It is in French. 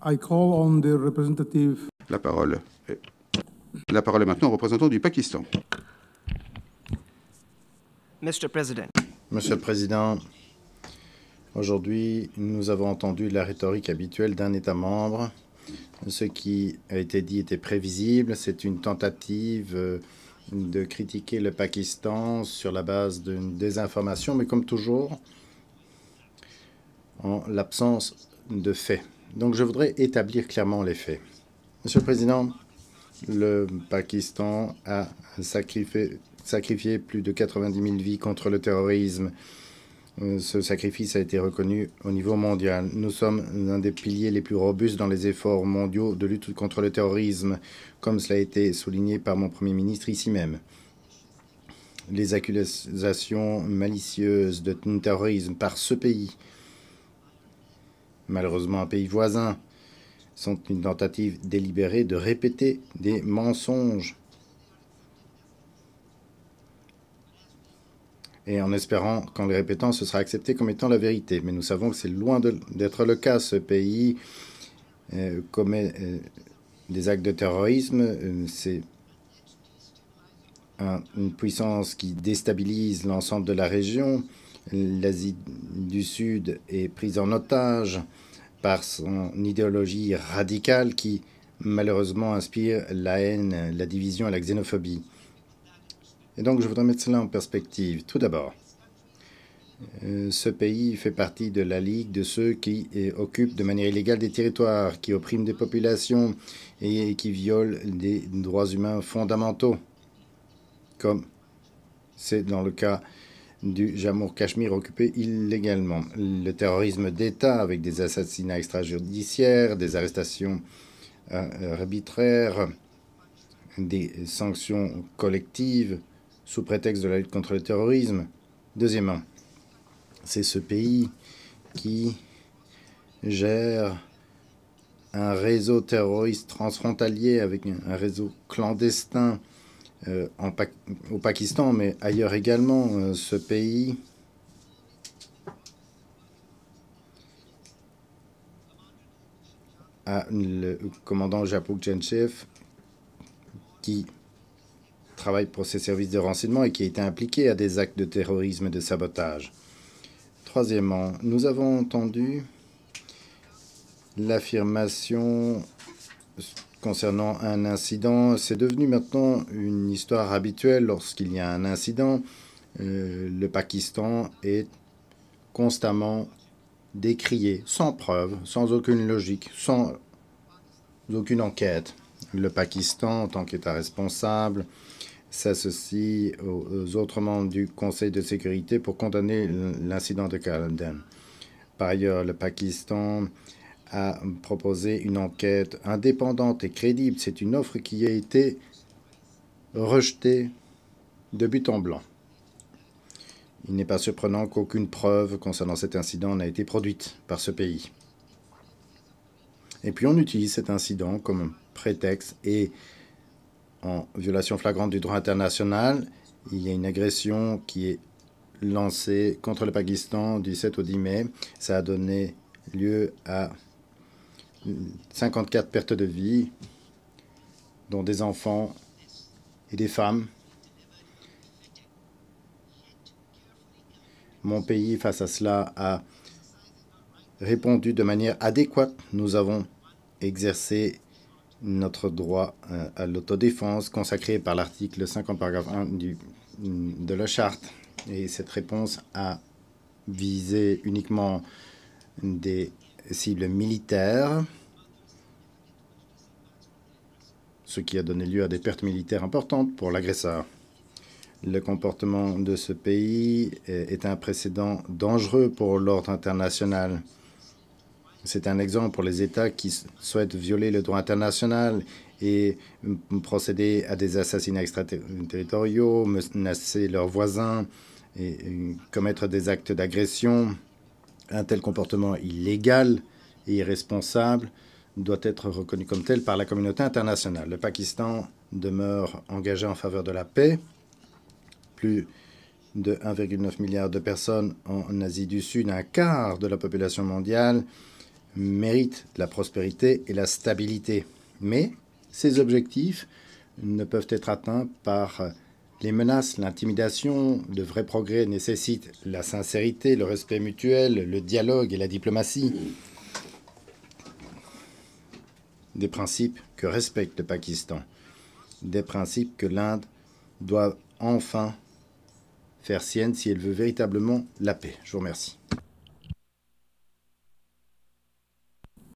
I call on the representative. La parole est maintenant au représentant du Pakistan. Mr. President. Monsieur le Président, aujourd'hui, nous avons entendu la rhétorique habituelle d'un État membre. Ce qui a été dit était prévisible. C'est une tentative de critiquer le Pakistan sur la base d'une désinformation, mais comme toujours, en l'absence de faits. Donc je voudrais établir clairement les faits. Monsieur le Président, le Pakistan a sacrifié plus de 90 000 vies contre le terrorisme. Ce sacrifice a été reconnu au niveau mondial. Nous sommes l'un des piliers les plus robustes dans les efforts mondiaux de lutte contre le terrorisme, comme cela a été souligné par mon Premier ministre ici même. Les accusations malicieuses de terrorisme par ce pays, malheureusement un pays voisin, sont une tentative délibérée de répéter des mensonges et en espérant qu'en les répétant, ce sera accepté comme étant la vérité. Mais nous savons que c'est loin d'être le cas. Ce pays commet des actes de terrorisme. C'est une puissance qui déstabilise l'ensemble de la région. L'Asie du Sud est prise en otage par son idéologie radicale qui, malheureusement, inspire la haine, la division et la xénophobie. Et donc, je voudrais mettre cela en perspective. Tout d'abord, ce pays fait partie de la ligue de ceux qui occupent de manière illégale des territoires, qui oppriment des populations et qui violent des droits humains fondamentaux, comme c'est dans le cas du Jammu-Cachemire occupé illégalement. Le terrorisme d'État avec des assassinats extrajudiciaires, des arrestations arbitraires, des sanctions collectives sous prétexte de la lutte contre le terrorisme. Deuxièmement, c'est ce pays qui gère un réseau terroriste transfrontalier avec un réseau clandestin au Pakistan, mais ailleurs également. Ce pays a le commandant Japok Genchev qui travaille pour ses services de renseignement et qui a été impliqué à des actes de terrorisme et de sabotage. Troisièmement, nous avons entendu l'affirmation concernant un incident. C'est devenu maintenant une histoire habituelle. Lorsqu'il y a un incident, le Pakistan est constamment décrié, sans preuve, sans aucune logique, sans aucune enquête. Le Pakistan, en tant qu'État responsable, s'associe aux autres membres du Conseil de sécurité pour condamner l'incident de Kaladan. Par ailleurs, le Pakistan a proposé une enquête indépendante et crédible. C'est une offre qui a été rejetée de but en blanc. Il n'est pas surprenant qu'aucune preuve concernant cet incident n'a été produite par ce pays. Et puis on utilise cet incident comme prétexte et en violation flagrante du droit international. Il y a une agression qui est lancée contre le Pakistan du 7 au 10 mai. Ça a donné lieu à 54 pertes de vie, dont des enfants et des femmes. Mon pays, face à cela, a répondu de manière adéquate. Nous avons exercé notre droit à l'autodéfense consacré par l'article 50, paragraphe 1 de la Charte. Et cette réponse a visé uniquement des cibles militaires, ce qui a donné lieu à des pertes militaires importantes pour l'agresseur. Le comportement de ce pays est un précédent dangereux pour l'ordre international. C'est un exemple pour les États qui souhaitent violer le droit international et procéder à des assassinats extraterritoriaux, menacer leurs voisins et commettre des actes d'agression. Un tel comportement illégal et irresponsable doit être reconnu comme tel par la communauté internationale. Le Pakistan demeure engagé en faveur de la paix. Plus de 1,9 milliard de personnes en Asie du Sud, un quart de la population mondiale, mérite la prospérité et la stabilité. Mais ces objectifs ne peuvent être atteints par les menaces, l'intimidation. De vrais progrès nécessitent la sincérité, le respect mutuel, le dialogue et la diplomatie. Des principes que respecte le Pakistan. Des principes que l'Inde doit enfin faire sienne si elle veut véritablement la paix. Je vous remercie.